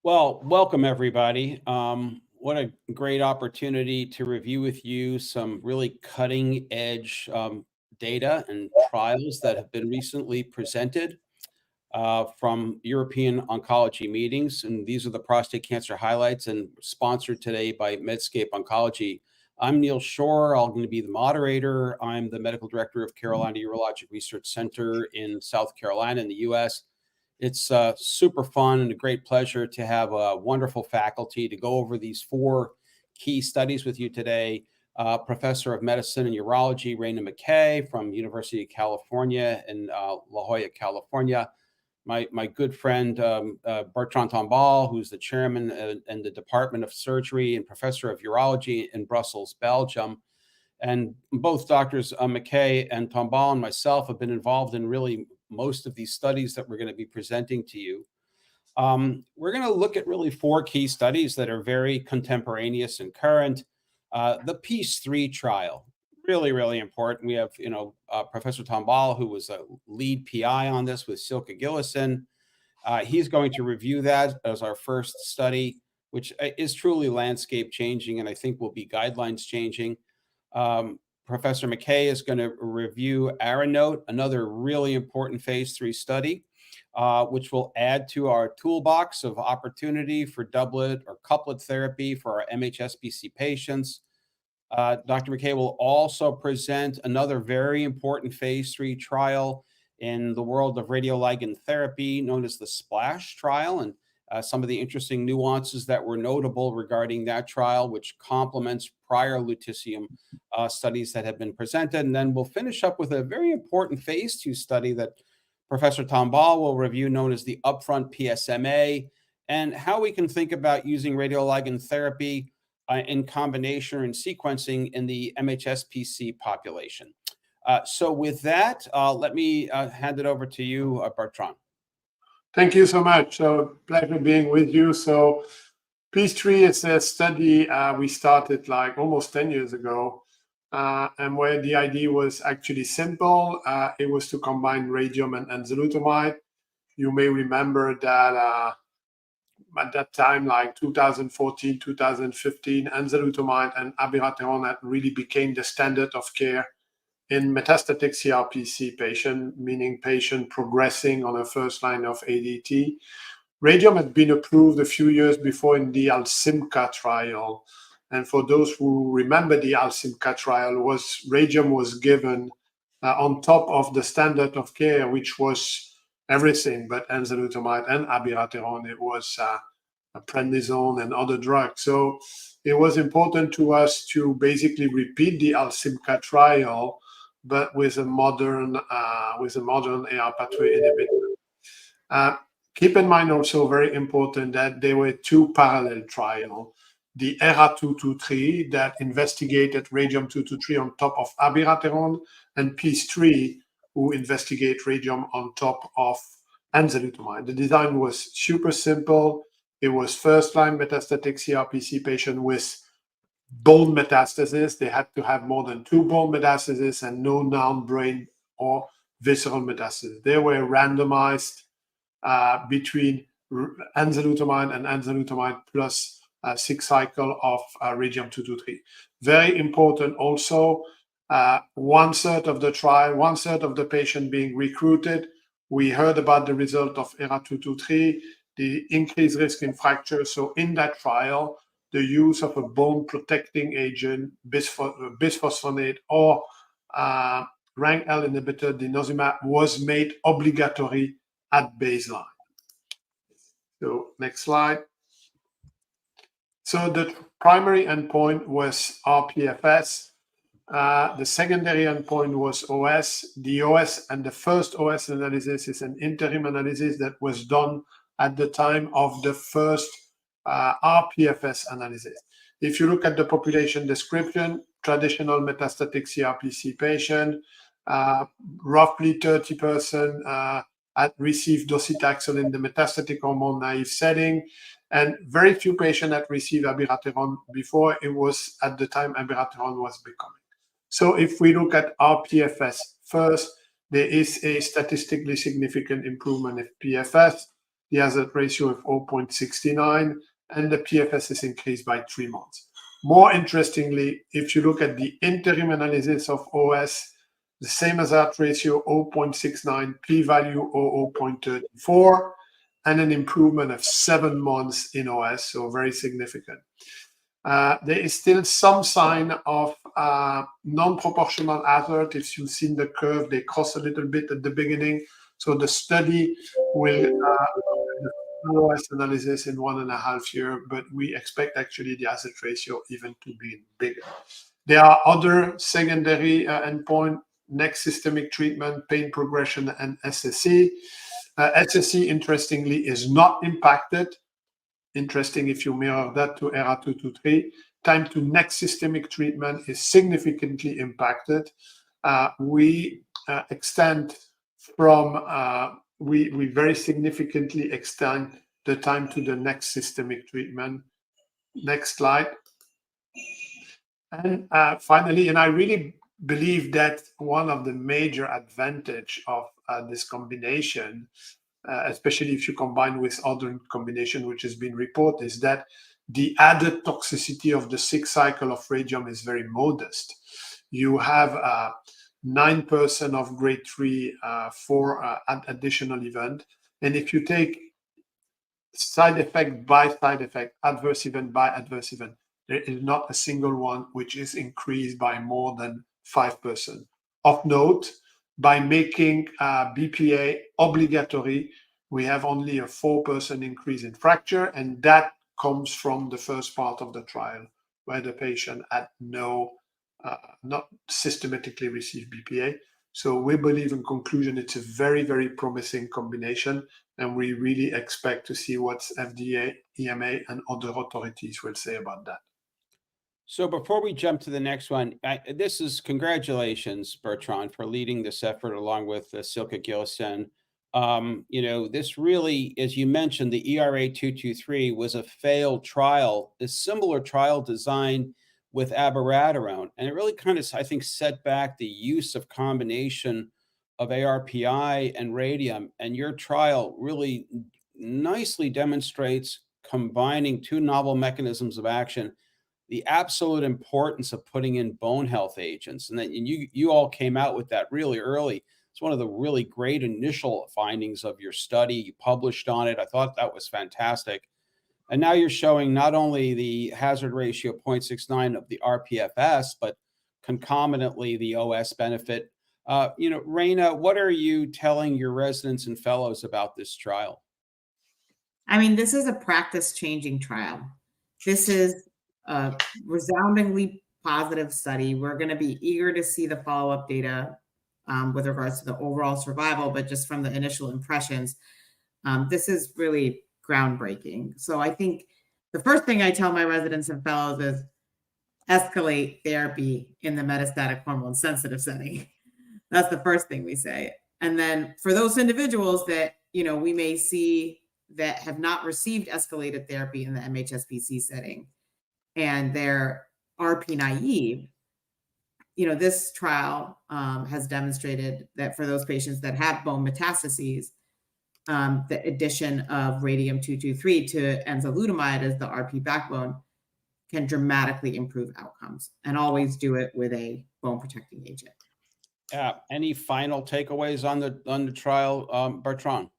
Well, welcome everybody. What a great opportunity to review with you some really cutting edge data and trials that have been recently presented from European oncology meetings. And these are the prostate cancer highlights and sponsored today by Medscape Oncology. I'm Neal Shore. I'm going to be the moderator. I'm the medical director of Carolina Urologic Research Center in South Carolina in the US. It's super fun and a great pleasure to have a wonderful faculty to go over these 4 key studies with you today. Professor of Medicine and Urology, Rana McKay from University of California in La Jolla, California. My good friend, Bertrand Tombal, who's the chairman in the Department of Surgery and Professor of Urology in Brussels, Belgium. And both doctors McKay and Tombal and myself have been involved in really most of these studies that we're going to be presenting to you. We're going to look at really 4 key studies that are very contemporaneous and current. The PEACE-3 trial, really, really important. We have, Professor Tombal, who was a lead PI on this with Silke Gillissen. He's going to review that as our first study, which is truly landscape changing and I think will be guidelines changing. Professor McKay is going to review ARANOTE, another really important phase 3 study, which will add to our toolbox of opportunity for doublet or couplet therapy for our MHSBC patients. Dr. McKay will also present another very important phase 3 trial in the world of radioligand therapy known as the SPLASH trial, and some of the interesting nuances that were notable regarding that trial, which complements prior lutetium studies that have been presented. And then we'll finish up with a very important phase 2 study that Professor Tombal will review, known as the upfront PSMA, and how we can think about using radioligand therapy in combination and sequencing in the MHSPC population. So with that, let me hand it over to you, Bertrand. Thank you so much. So pleasure being with you. So PEACE-3 is a study we started like almost 10 years ago, and where the idea was actually simple. It was to combine radium and enzalutamide. You may remember that at that time, like 2014, 2015, enzalutamide and abiraterone had really became the standard of care in metastatic CRPC patient, meaning patient progressing on a first line of ADT. Radium had been approved a few years before in the ALSYMCA trial. And for those who remember the ALSYMCA trial, radium was given on top of the standard of care, which was everything but enzalutamide and abiraterone. It was prednisone and other drugs. So it was important to us to basically repeat the ALSYMCA trial, but with a modern AR pathway inhibitor. Keep in mind also very important that there were 2 parallel trials. The ERA-223 that investigated radium-223 on top of abiraterone, and PEACE-3 who investigate radium on top of enzalutamide. The design was super simple. It was first-line metastatic CRPC patient with bone metastasis. They had to have more than 2 bone metastases and no non-brain or visceral metastasis. They were randomized between enzalutamide and enzalutamide plus 6 cycles of radium-223. Very important also, 1/3 of the trial, 1/3 of the patient being recruited. We heard about the result of ERA-223, the increased risk in fracture. So in that trial, the use of a bone protecting agent, bisphosphonate or RANKL inhibitor, denosumab, was made obligatory at baseline. So next slide. So the primary endpoint was rPFS. The secondary endpoint was OS. The OS and the first OS analysis is an interim analysis that was done at the time of the first rPFS analysis. If you look at the population description, traditional metastatic CRPC patient, roughly 30% had received docetaxel in the metastatic hormone naive setting, and very few patients had received abiraterone before. It was at the time abiraterone was becoming. So if we look at rPFS first, there is a statistically significant improvement in PFS, the hazard ratio of 0.69, and the PFS is increased by 3 months. More interestingly, if you look at the interim analysis of OS, the same hazard ratio 0.69, p-value 0.34, and an improvement of 7 months in OS, so very significant. There is still some sign of non-proportional hazard. If you've seen the curve, they cross a little bit at the beginning. So the study will the OS analysis in 1.5 years, but we expect actually the hazard ratio even to be bigger. There are other secondary endpoint, next systemic treatment, pain progression, and SSE. SSE, interestingly, is not impacted. Interesting if you mirror that to ERA-223. Time to next systemic treatment is significantly impacted. We very significantly extend the time to the next systemic treatment. Next slide. And finally, and I really believe that one of the major advantage of this combination, especially if you combine with other combination which has been reported, is that the added toxicity of the 6th cycle of radium is very modest. You have 9% of grade 3 for additional event. And if you take side effect by side effect, adverse event by adverse event, there is not a single one which is increased by more than 5%. Of note, by making BPA obligatory, we have only a 4% increase in fracture, and that comes from the first part of the trial, where the patient had not systematically received BPA. So we believe, in conclusion, it's a very, very promising combination, and we really expect to see what FDA, EMA, and other authorities will say about that. So before we jump to the next one, this is congratulations, Bertrand, for leading this effort along with Silke Gilson. This really, as you mentioned, the ERA-223 was a failed trial, a similar trial design with abiraterone. And it really kind of, I think, set back the use of combination of ARPI and radium. And your trial really nicely demonstrates combining 2 novel mechanisms of action, the absolute importance of putting in bone health agents. And you all came out with that really early. It's one of the really great initial findings of your study. You published on it. I thought that was fantastic. And now you're showing not only the hazard ratio 0.69 of the rPFS, but concomitantly the OS benefit. Rana, what are you telling your residents and fellows about this trial? I mean, this is a practice-changing trial. This is a resoundingly positive study. We're going to be eager to see the follow-up data with regards to the overall survival, but just from the initial impressions, this is really groundbreaking. So I think the first thing I tell my residents and fellows is escalate therapy in the metastatic hormone-sensitive setting. That's the first thing we say. And then for those individuals that, we may see that have not received escalated therapy in the MHSPC setting, and they're RP naive, this trial has demonstrated that for those patients that have bone metastases, the addition of radium-223 to enzalutamide as the RP backbone can dramatically improve outcomes, and always do it with a bone-protecting agent. Any final takeaways on the trial, Bertrand?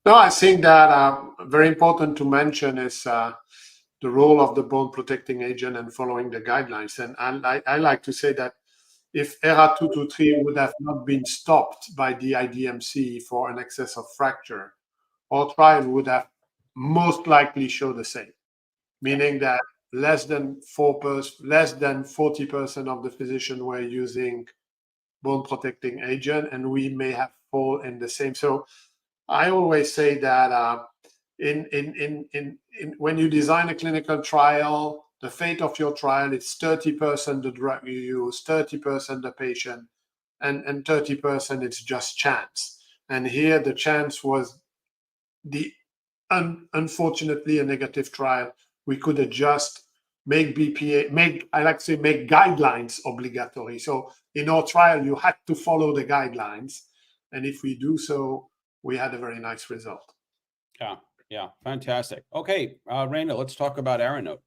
No, I think that very important to mention is the role of the bone protecting agent and following the guidelines. And I like to say that if ERA-223 would have not been stopped by the IDMC for an excess of fracture, our trial would have most likely shown the same, meaning that less than 40% of the physicians were using bone protecting agent, and we may have fall in the same. So I always say that when you design a clinical trial, the fate of your trial is 30% the drug you use, 30% the patient, and 30% it's just chance. And here the chance was unfortunately a negative trial. We could adjust, make BPA, make guidelines obligatory. So in our trial, you had to follow the guidelines. And if we do so, we had a very nice result. Yeah, fantastic. Okay, Rana, let's talk about ARANOTE.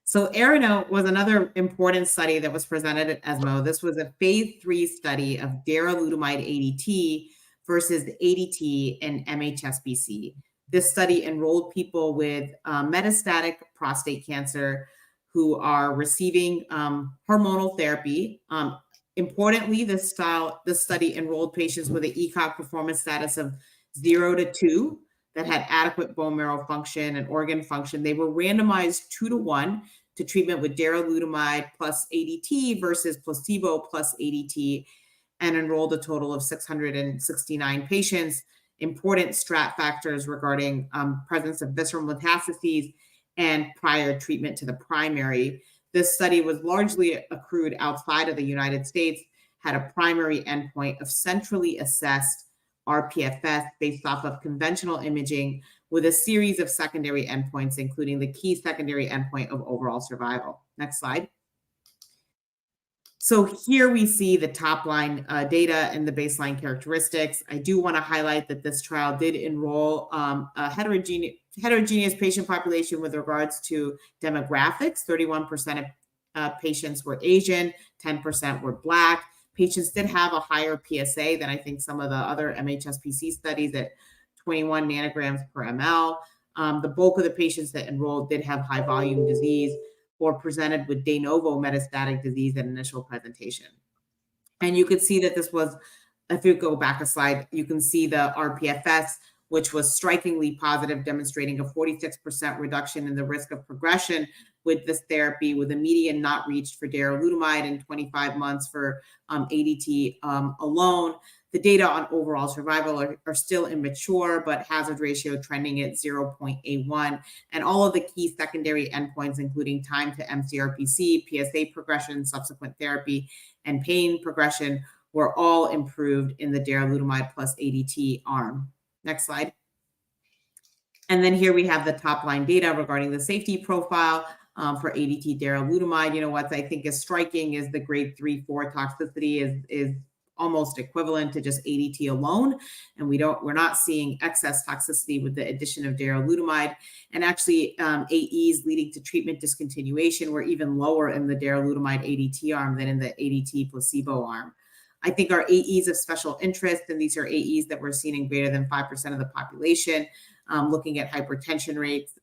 So ARANOTE was another important study that was presented at ESMO. This was a phase 3 study of darolutamide ADT versus ADT in MHSBC. This study enrolled people with metastatic prostate cancer who are receiving hormonal therapy. Importantly, this study enrolled patients with an ECOG performance status of 0 to 2 that had adequate bone marrow function and organ function. They were randomized 2-to-1 to treatment with darolutamide plus ADT versus placebo plus ADT, and enrolled a total of 669 patients. Important strat factors regarding presence of visceral metastases and prior treatment to the primary. This study was largely accrued outside of the United States, had a primary endpoint of centrally assessed rPFS based off of conventional imaging with a series of secondary endpoints, including the key secondary endpoint of overall survival. Next slide. So here we see the top line data and the baseline characteristics. I do want to highlight that this trial did enroll a heterogeneous patient population with regards to demographics. 31% of patients were Asian, 10% were Black. Patients did have a higher PSA than I think some of the other MHSPC studies at 21 nanograms per ml. The bulk of the patients that enrolled did have high volume disease or presented with de novo metastatic disease at initial presentation. And you could see that this was, if you go back a slide, you can see the rPFS, which was strikingly positive, demonstrating a 46% reduction in the risk of progression with this therapy, with a median not reached for darolutamide and 25 months for ADT alone. The data on overall survival are still immature, but hazard ratio trending at 0.81. And all of the key secondary endpoints, including time to mCRPC, PSA progression, subsequent therapy, and pain progression, were all improved in the darolutamide plus ADT arm. Next slide. And then here we have the top line data regarding the safety profile for ADT darolutamide. You know, what I think is striking is the grade 3-4 toxicity is almost equivalent to just ADT alone. And we're not seeing excess toxicity with the addition of darolutamide. And actually AEs leading to treatment discontinuation were even lower in the darolutamide ADT arm than in the ADT placebo arm. I think our AEs of special interest, and these are AEs that we're seeing in greater than 5% of the population, looking at hypertension rates,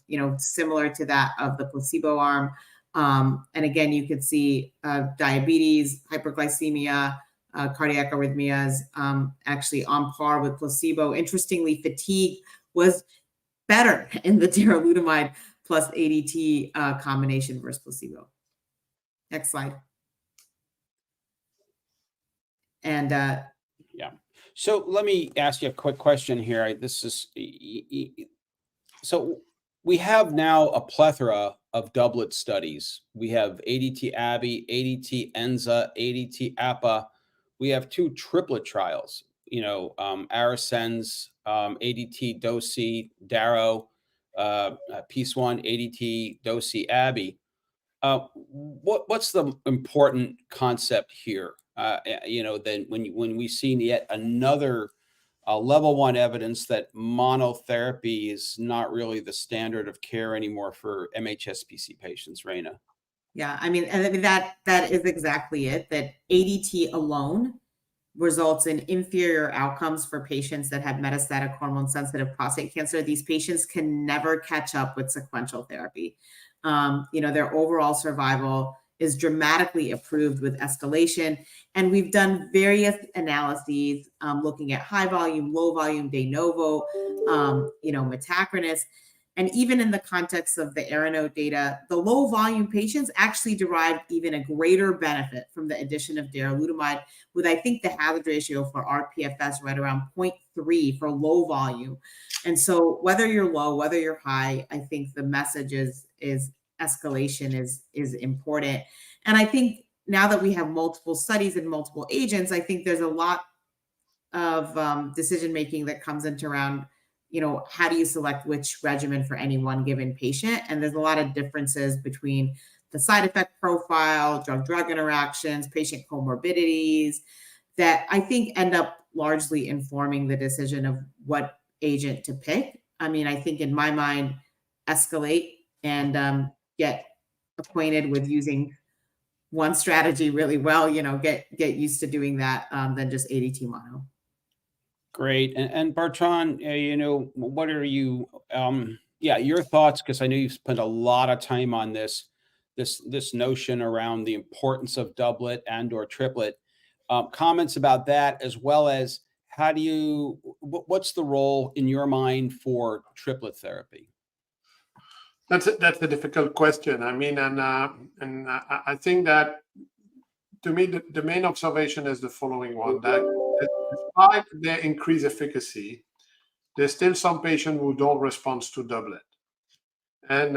you know, similar to that of the placebo arm. And again, you could see diabetes, hyperglycemia, cardiac arrhythmias, actually on par with placebo. Interestingly, fatigue was better in the darolutamide plus ADT combination versus placebo. Next slide. And yeah. So let me ask you a quick question here. So we have now a plethora of doublet studies. We have ADT ABI, ADT ENZA, ADT APA. We have 2 triplet trials, you know, Arasens, ADT DOSI, DARO, Piece 1, ADT DOSI ABI. What's the important concept here? You know, then when we see yet another level 1 evidence that monotherapy is not really the standard of care anymore for MHSPC patients, Rana. Yeah, I mean, that is exactly it, that ADT alone results in inferior outcomes for patients that have metastatic hormone-sensitive prostate cancer. These patients can never catch up with sequential therapy. You know, their overall survival is dramatically improved with escalation. And we've done various analyses looking at high volume, low volume, de novo, you know, metachronous. And even in the context of the ARANOTE data, the low volume patients actually derived even a greater benefit from the addition of darolutamide, with I think the hazard ratio for rPFS right around 0.3 for low volume. And so whether you're low, whether you're high, I think the message is escalation is important. And I think now that we have multiple studies and multiple agents, I think there's a lot of decision-making that comes into around, you know, how do you select which regimen for any one given patient? And there's a lot of differences between the side effect profile, drug-drug interactions, patient comorbidities, that I think end up largely informing the decision of what agent to pick. I mean, I think in my mind, escalate and get acquainted with using one strategy really well, get used to doing that than just ADT mono. Great. And Bertrand, what are you, your thoughts? Because I know you've spent a lot of time on this notion around the importance of doublet and or triplet. Comments about that, as well as what's the role in your mind for triplet therapy? That's a difficult question. I mean, and I think that, to me, the main observation is the following one: that despite their increased efficacy, there's still some patients who don't respond to doublet. And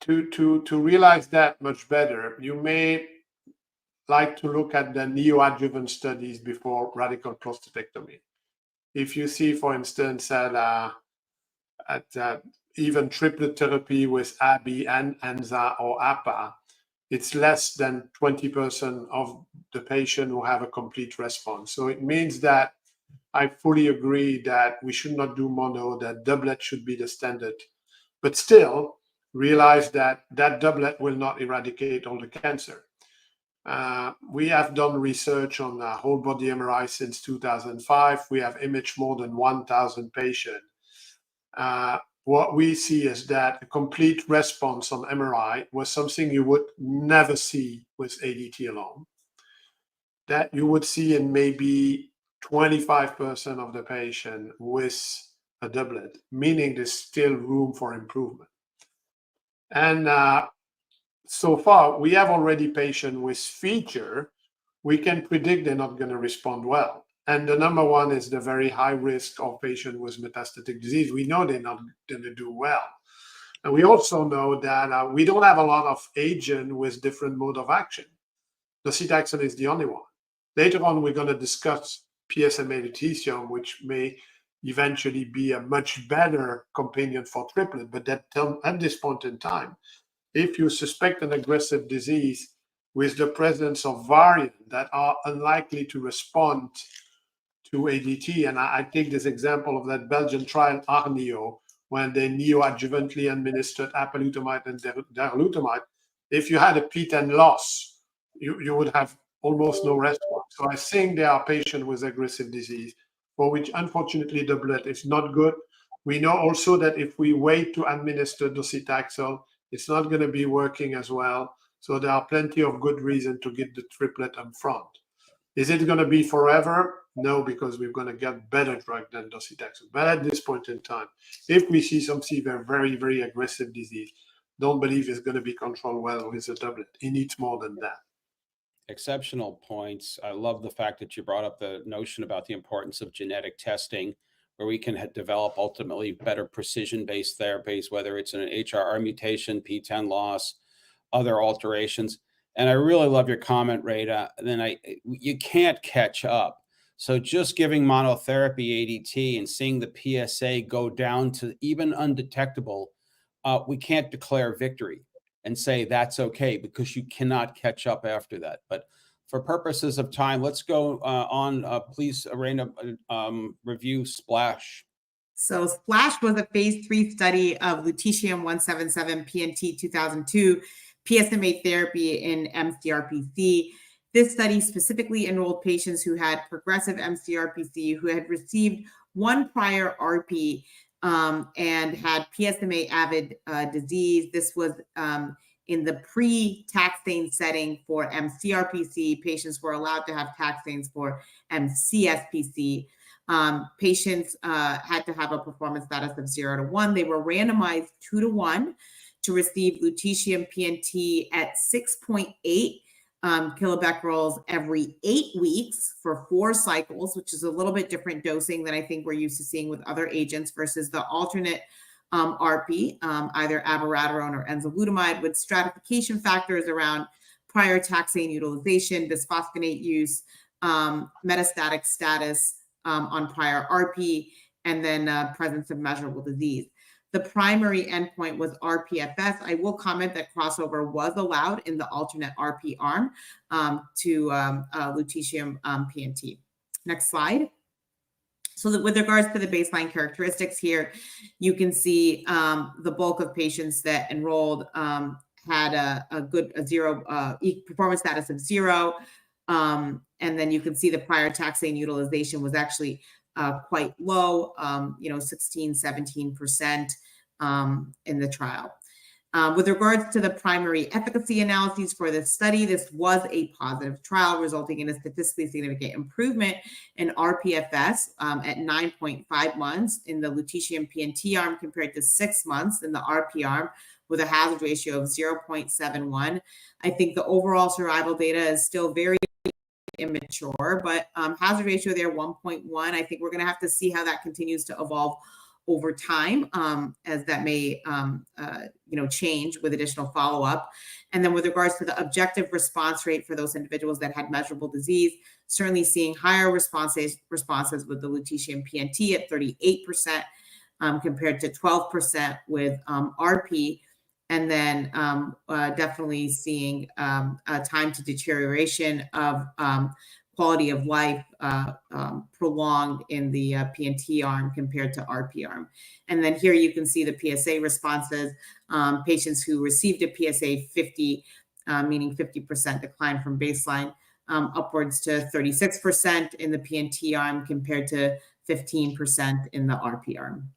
to realize that much better, you may like to look at the neoadjuvant studies before radical prostatectomy. If you see, for instance, at even triplet therapy with AB and ANZA or APA, it's less than 20% of the patient who have a complete response. So it means that I fully agree that we should not do mono, that doublet should be the standard, but still realize that doublet will not eradicate all the cancer. We have done research on whole body MRI since 2005. We have imaged more than 1,000 patients. What we see is that a complete response on MRI was something you would never see with ADT alone. That you would see in maybe 25% of the patient with a doublet, meaning there's still room for improvement. And so far, we have already patients with feature. We can predict they're not going to respond well. And the number one is the very high risk of patients with metastatic disease. We know they're not going to do well. And we also know that we don't have a lot of agents with different mode of action. Docetaxel is the only one. Later on, we're going to discuss PSMA lutetium, which may eventually be a much better companion for triplet. But at this point in time, if you suspect an aggressive disease with the presence of variants that are unlikely to respond to ADT, and I take this example of that Belgian trial, ARNEO, when they neoadjuvantly administered apalutamide and darolutamide, if you had a PTEN loss, you would have almost no response. So I think there are patients with aggressive disease for which, unfortunately, doublet is not good. We know also that if we wait to administer docetaxel, it's not going to be working as well. So there are plenty of good reasons to get the triplet up front. Is it going to be forever? No, because we're going to get better drug than docetaxel. But at this point in time, if we see some severe, very, very aggressive disease, don't believe it's going to be controlled well with a doublet. It needs more than that. Exceptional points. I love the fact that you brought up the notion about the importance of genetic testing, where we can develop ultimately better precision-based therapies, whether it's an HRR mutation, PTEN loss, other alterations. And I really love your comment, Rana. Then you can't catch up. So just giving monotherapy ADT and seeing the PSA go down to even undetectable, we can't declare victory and say that's okay, because you cannot catch up after that. But for purposes of time, let's go on. Please, Rana, review SPLASH. So SPLASH was a phase 3 study of lutetium-177 PNT 2002 PSMA therapy in mCRPC. This study specifically enrolled patients who had progressive mCRPC, who had received one prior RP and had PSMA-avid disease. This was in the pre-taxane setting for mCRPC. Patients were allowed to have taxanes for mCSPC. Patients had to have a performance status of 0 to 1. They were randomized 2 to 1 to receive lutetium PNT at 6.8 kilobecquerels every 8 weeks for 4 cycles, which is a little bit different dosing than I think we're used to seeing with other agents versus the alternate RP, either abiraterone or enzalutamide, with stratification factors around prior taxane utilization, bisphosphonate use, metastatic status on prior RP, and then presence of measurable disease. The primary endpoint was rPFS. I will comment that crossover was allowed in the alternate RP arm to lutetium PNT. Next slide. So that with regards to the baseline characteristics here, you can see the bulk of patients that enrolled had a zero performance status of 0. And then you can see the prior taxane utilization was actually quite low, 16, 17% in the trial. With regards to the primary efficacy analyses for this study, this was a positive trial resulting in a statistically significant improvement in rPFS at 9.5 months in the lutetium PNT arm compared to 6 months in the RP arm with a hazard ratio of 0.71. I think the overall survival data is still very immature, but hazard ratio there 1.1. I think we're going to have to see how that continues to evolve over time, as that may change with additional follow-up. And then with regards to the objective response rate for those individuals that had measurable disease, certainly seeing higher responses with the lutetium PNT at 38% compared to 12% with RP. And then definitely seeing time to deterioration of quality of life prolonged in the PNT arm compared to RP arm. And then here you can see the PSA responses, patients who received a PSA 50, meaning 50% decline from baseline, upwards to 36% in the PNT arm compared to 15% in the RP arm.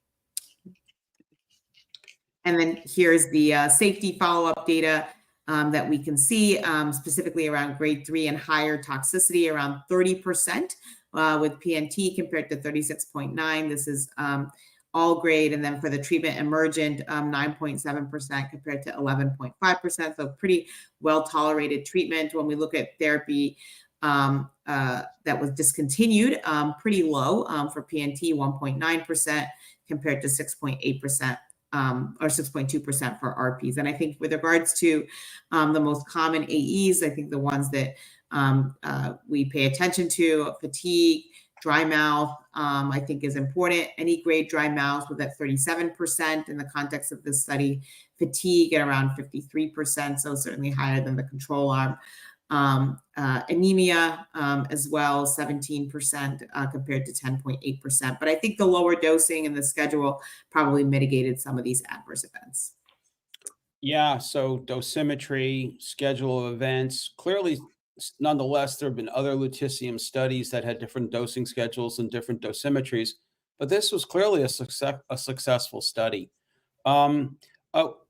And then here's the safety follow-up data that we can see specifically around grade 3 and higher toxicity, around 30% with PNT compared to 36.9. This is all grade. And then for the treatment emergent, 9.7% compared to 11.5%. So pretty well-tolerated treatment. When we look at therapy that was discontinued, pretty low for PNT, 1.9% compared to 6.8%. Or 6.2% for RPs. And I think with regards to the most common AEs, I think the ones that we pay attention to, fatigue, dry mouth, I think is important. Any grade dry mouth was at 37% in the context of this study, fatigue at around 53%, so certainly higher than the control arm. Anemia as well, 17% compared to 10.8%. But I think the lower dosing and the schedule probably mitigated some of these adverse events. Yeah, so dosimetry, schedule of events, clearly, nonetheless, there have been other lutetium studies that had different dosing schedules and different dosimetries, but this was clearly a successful study.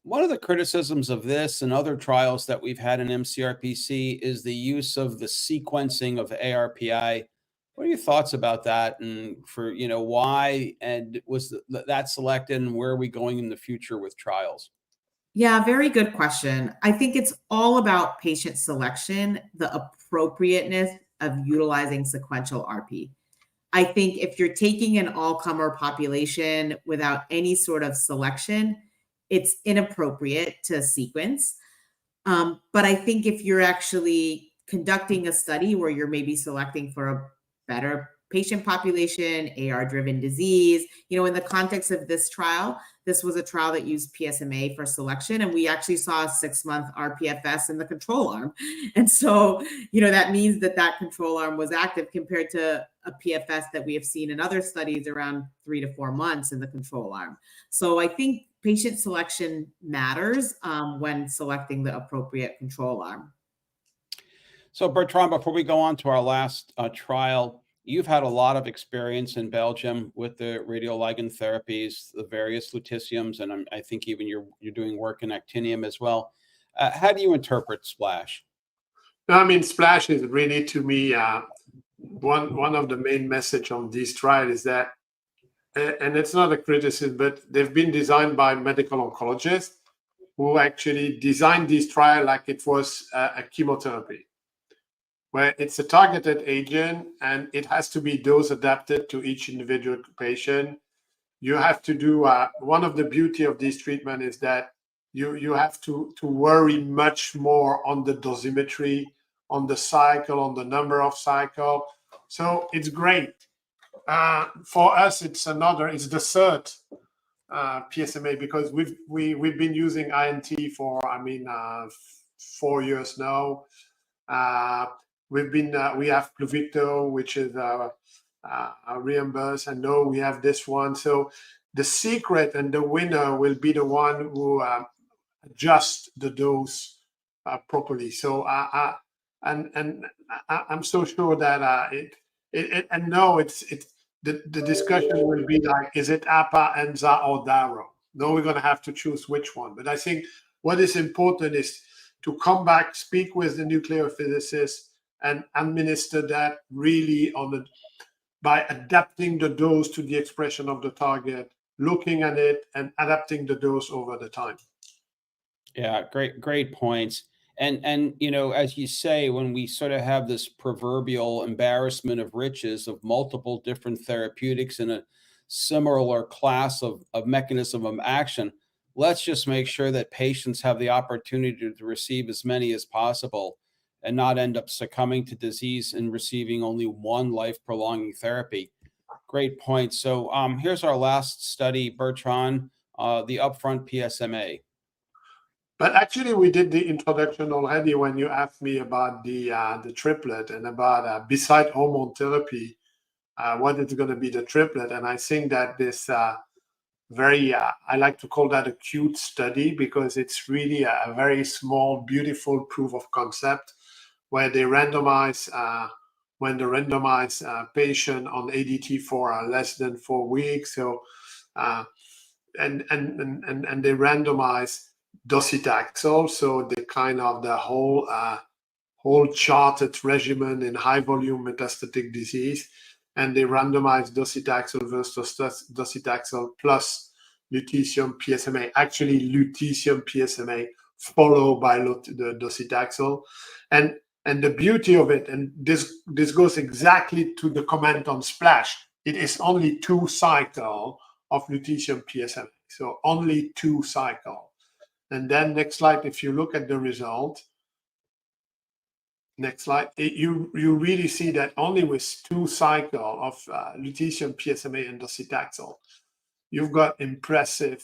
One of the criticisms of this and other trials that we've had in MCRPC is the use of the sequencing of ARPI. What are your thoughts about that? And for, why and was that selected and where are we going in the future with trials? Yeah, very good question. I think it's all about patient selection, the appropriateness of utilizing sequential RP. I think if you're taking an all-comer population without any sort of selection, it's inappropriate to sequence. But I think if you're actually conducting a study where you're maybe selecting for a better patient population, AR-driven disease, in the context of this trial, this was a trial that used PSMA for selection, and we actually saw a 6-month rPFS in the control arm. And so, that means that control arm was active compared to a PFS that we have seen in other studies around 3 to 4 months in the control arm. So I think patient selection matters when selecting the appropriate control arm. So Bertrand, before we go on to our last trial, you've had a lot of experience in Belgium with the radioligand therapies, the various lutetiums, and I think even you're doing work in actinium as well. How do you interpret SPLASH? I mean, SPLASH is really, to me, one of the main message on this trial is that, and it's not a criticism, but they've been designed by medical oncologists who actually designed this trial like it was a chemotherapy, where it's a targeted agent and it has to be dose adapted to each individual patient. You have to do, one of the beauty of this treatment is that you have to worry much more on the dosimetry, on the cycle, on the number of cycle. So it's great. For us, it's the third PSMA, because we've been using INT for 4 years now. We have Pluvicto, which is reimbursed, and now we have this one. So the secret and the winner will be the one who adjust the dose properly. So I'm so sure that and no, the discussion will be like, is it APA, ENZA, or DARO? No, we're going to have to choose which one. But I think what is important is to come back, speak with the nuclear physicist, and administer that really by adapting the dose to the expression of the target, looking at it, and adapting the dose over the time. Yeah, great points. And you know, as you say, when we sort of have this proverbial embarrassment of riches of multiple different therapeutics in a similar class of mechanism of action, let's just make sure that patients have the opportunity to receive as many as possible and not end up succumbing to disease and receiving only one life-prolonging therapy. Great point. So here's our last study, Bertrand, the upfront PSMA. But actually, we did the introduction already when you asked me about the triplet and about beside hormone therapy, what is going to be the triplet. And I think that this I like to call that a cute study, because it's really a very small, beautiful proof of concept where they randomize when the randomized patient on ADT for less than 4 weeks. So and they randomize docetaxel, so the whole charted regimen in high volume metastatic disease, and they randomize docetaxel versus docetaxel plus lutetium PSMA. Actually, lutetium PSMA followed by the docetaxel, and the beauty of it, and this goes exactly to the comment on Splash. It is only 2 cycles of lutetium PSMA, so only 2 cycles. And then next slide, if you look at the result, next slide, you really see that only with 2 cycles of lutetium PSMA and docetaxel, you've got impressive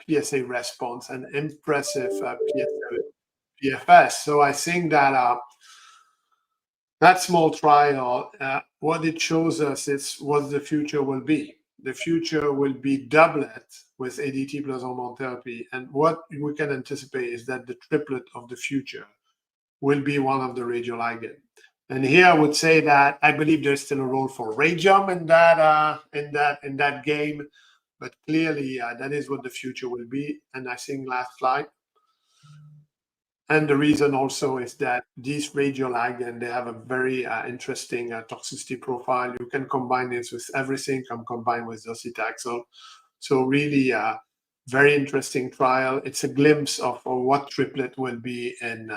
PSA response and impressive PFS. So I think that that small trial, what it shows us is what the future will be. The future will be doublet with ADT plus hormone therapy. And what we can anticipate is that the triplet of the future will be one of the radioligand. And here I would say that I believe there's still a role for radium in that game, but clearly that is what the future will be. And I think last slide. And the reason also is that these radioligand, they have a very interesting toxicity profile. You can combine this with everything, can combine with docetaxel. So really very interesting trial. It's a glimpse of what triplet will be in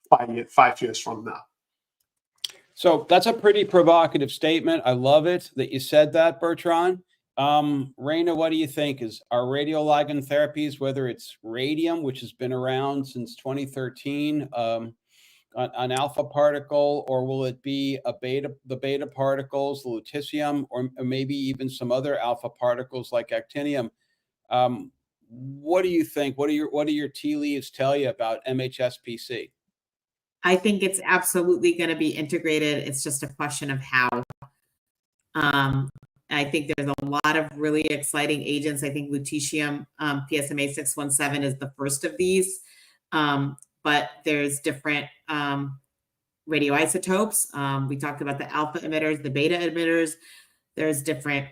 5 years from now. So that's a pretty provocative statement. I love it that you said that, Bertrand. Rana, what do you think? Are radioligand therapies, whether it's radium, which has been around since 2013, an alpha particle, or will it be the beta particles, the lutetium, or maybe even some other alpha particles like actinium? What do you think? What do your tea leaves tell you about MHSPC? I think it's absolutely going to be integrated. It's just a question of how. I think there's a lot of really exciting agents. I think lutetium PSMA 617 is the first of these, but there's different radioisotopes. We talked about the alpha emitters, the beta emitters. There's different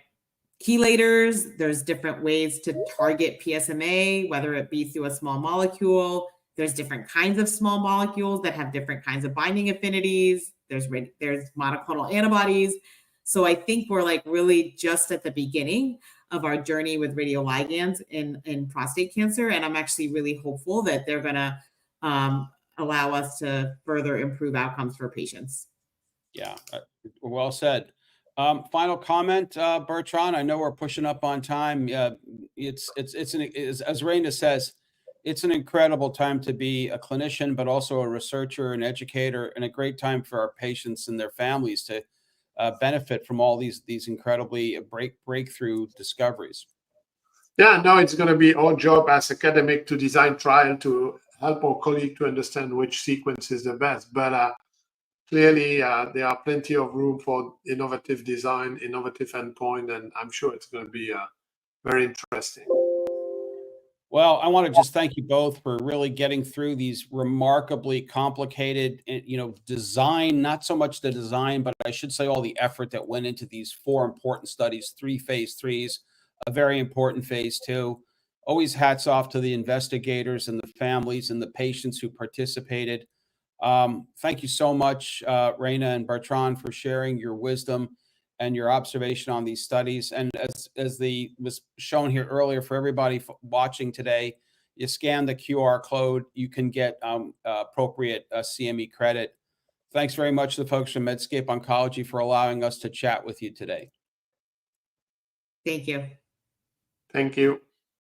chelators. There's different ways to target PSMA, whether it be through a small molecule. There's different kinds of small molecules that have different kinds of binding affinities. There's monoclonal antibodies. So I think we're like really just at the beginning of our journey with radioligands in prostate cancer. And I'm actually really hopeful that they're going to allow us to further improve outcomes for patients. Yeah, well said. Final comment, Bertrand. I know we're pushing up on time. As Rana says, it's an incredible time to be a clinician, but also a researcher, an educator, and a great time for our patients and their families to benefit from all these incredibly breakthrough discoveries. Yeah, no, it's going to be our job as academic to design trial to help our colleague to understand which sequence is the best. But clearly, there are plenty of room for innovative design, innovative endpoint, and I'm sure it's going to be very interesting. Well, I want to just thank you both for really getting through these remarkably complicated, design, not so much the design, but I should say all the effort that went into these 4 important studies, 3 phase 3s, a very important phase 2. Always hats off to the investigators and the families and the patients who participated. Thank you so much, Rana and Bertrand, for sharing your wisdom and your observation on these studies. And as was shown here earlier, for everybody watching today, you scan the QR code, you can get appropriate CME credit. Thanks very much to the folks from Medscape Oncology for allowing us to chat with you today. Thank you. Thank you.